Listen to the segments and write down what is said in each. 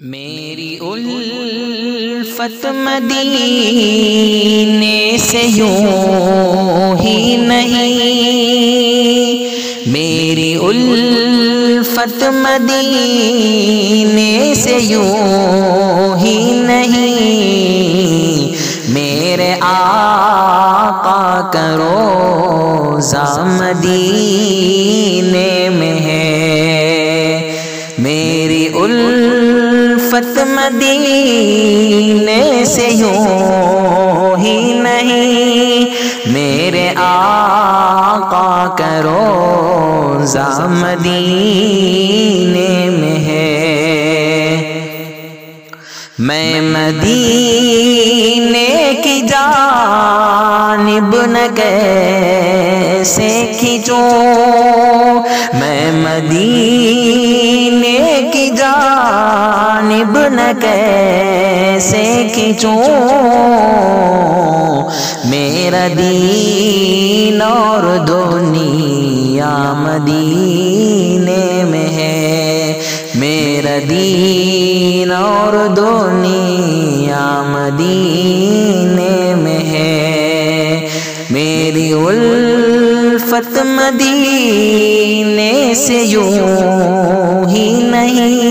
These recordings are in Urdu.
میری الفت مدینے سے یوں ہی نہیں، میری الفت مدینے سے یوں ہی نہیں، میرے آقا کا روضہ مدینے میں ہے۔ میری الفت مدینے سے یوں ہی نہیں، میرے آقا کا روضہ مدینے میں ہے۔ میں مدینے کی جانب نہ کیسے کھینچوں، میں مدینے کی جانب نہ کیسے کھینچوں، میرا دین اور دنیا مدینے میں ہے، میرا دین اور دنیا مدینے میں ہے۔ میری الفت مدینے سے یوں ہی نہیں،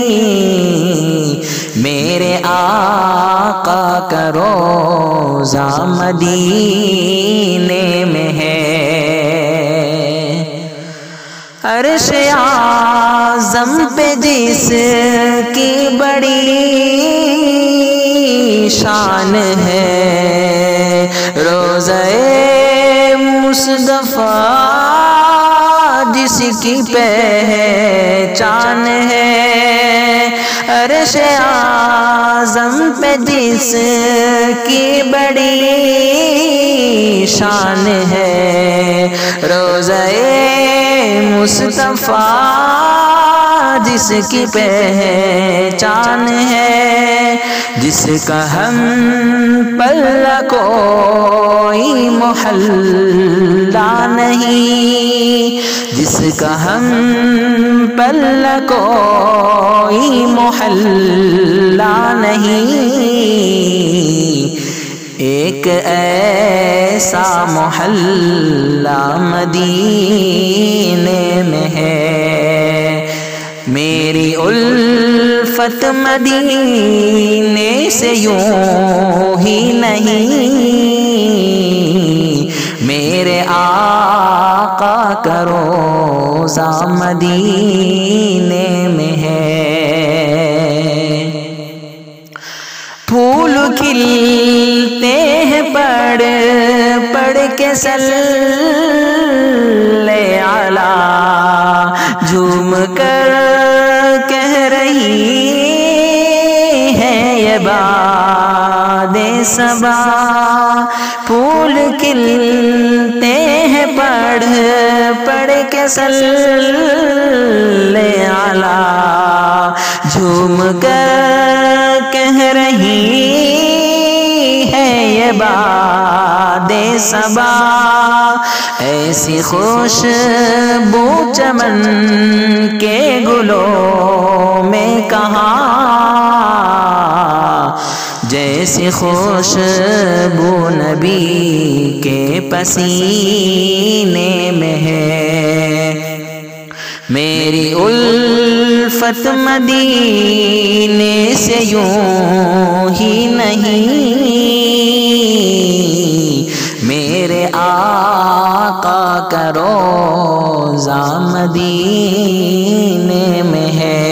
میرے آقا کا روضہ مدینے میں ہے۔ عرش اعظم پہ جس کی بڑی شان ہے، روضہ مصطفیٰ جس کی پہچان ہے، عرش اعظم پہ جس کی بڑی شان ہے، روضہ مصطفیٰ جس کی پہچان ہے، جس کا ہم پلہ کوئی محلہ نہیں، جس کا ہم پلہ کوئی محلہ نہیں، ایک ایسا محلہ مدینے میں ہے۔ میری الفت مدینے سے یوں ہی نہیں، میرے آقا کا روضہ مدینے میں ہے۔ پھول کھلتے ہیں پڑھ پڑھ کے صلی علی، جھوم کر کہہ رہی ہے یہ باد صبا، پھول کھلتے ہیں پڑھ پڑھ کے صلی علی، جھوم کر کہہ رہی ہے یہ باد صبا، ایسی خوشبو چمن کے گلوں میں کہاں، جیسی خوشبو نبی کے پسینے میں ہے۔ میری الفت مدینے سے یوں ہی نہیں، میرے آقا کا روضہ مدینے میں ہے۔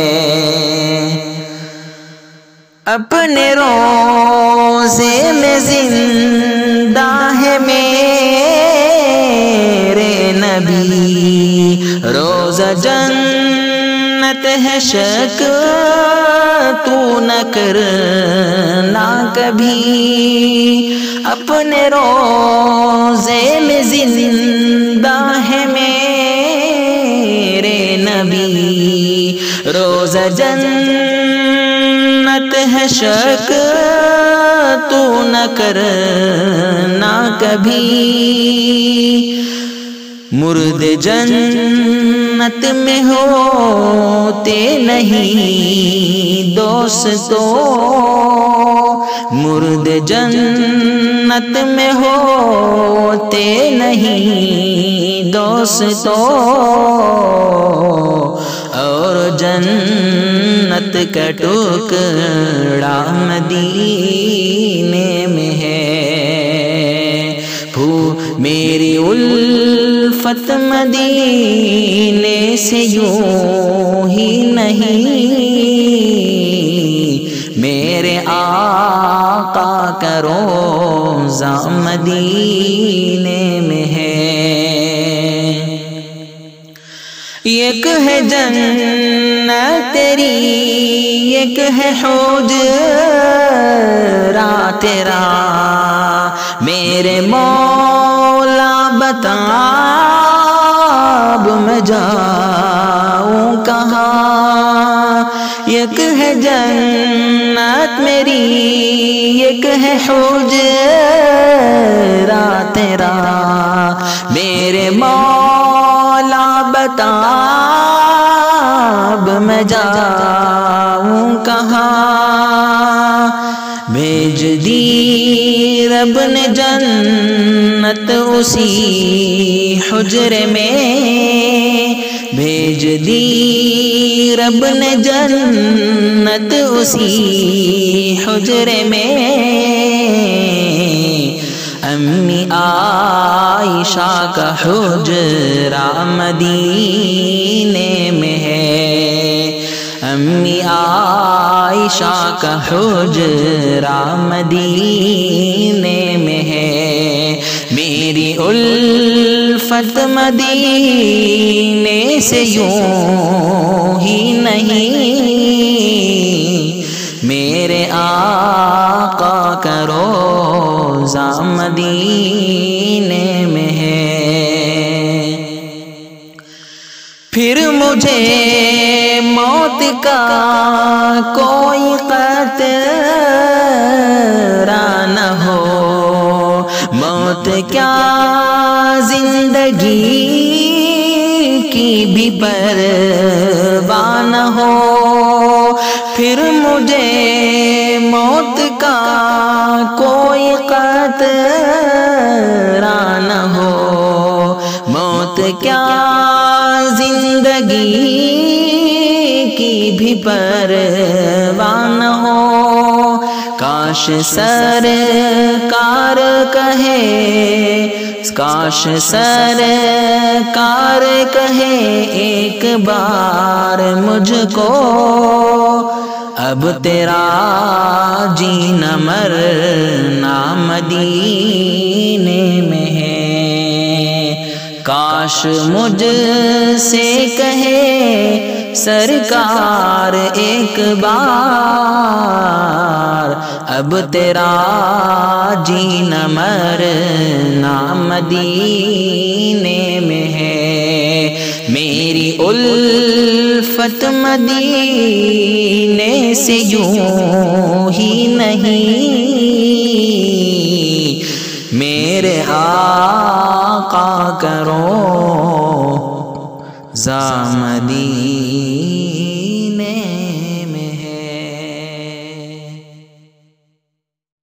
اپنے روضے میں زندہ ہے میرے نبی، روضہ جنت ہے شک تو نہ کرنا کبھی، اپنے روضے میں زندہ ہے میرے نبی، روضہ جنت ہے شک تو نہ کرنا کبھی، مرد جنت جنت میں ہوتے نہیں دوستو، مرد جنت میں ہوتے نہیں دوستو، اور جنت کا ٹکڑا مدینے میں ہے۔ میری الفت مدینے سے یوں ہی نہیں، میرے آقا کا روضہ مدینے میں ہے۔ ایک ہے جنت تیری، ایک ہے حجرہ تیرا، میرے مولا بتا اب میں جاؤں کہاں؟ ایک ہے جنت میری، ایک ہے حجرہ تیرا، میرے مولا بتا اب میں جاؤں کہاں؟ بھیج دی رب نے جنت اسی حجرے میں، بھیج دی رب نے جنت اسی حجرے میں، امی عائشہ کا حجرہ مدینے میں ہے، امی عائشہ کا حجرہ مدینے میں ہے۔ میری الفت مدینے سے یوں ہی نہیں، میرے آقا کا روضہ مدینے میں ہے۔ پھر مجھے موت کا کوئی خطرہ نہ ہو، موت کیا زندگی کی بھی پرواہ نہ ہو، پھر مجھے موت کا کوئی خطرہ نہ ہو، موت کیا زندگی کی بھی پرواہ نہ ہو، کاش سرکار کہے، کاش سرکار کہے ایک بار مجھ کو، اب تیرا جینا مرنا مدینے میں ہے۔ کاش مجھ سے کہے سرکار ایک بار، اب تیرا جینا مرنا مدینے میں ہے۔ میری الفت مدینے سے یوں ہی نہیں، میرے آقا کا روضہ مدینے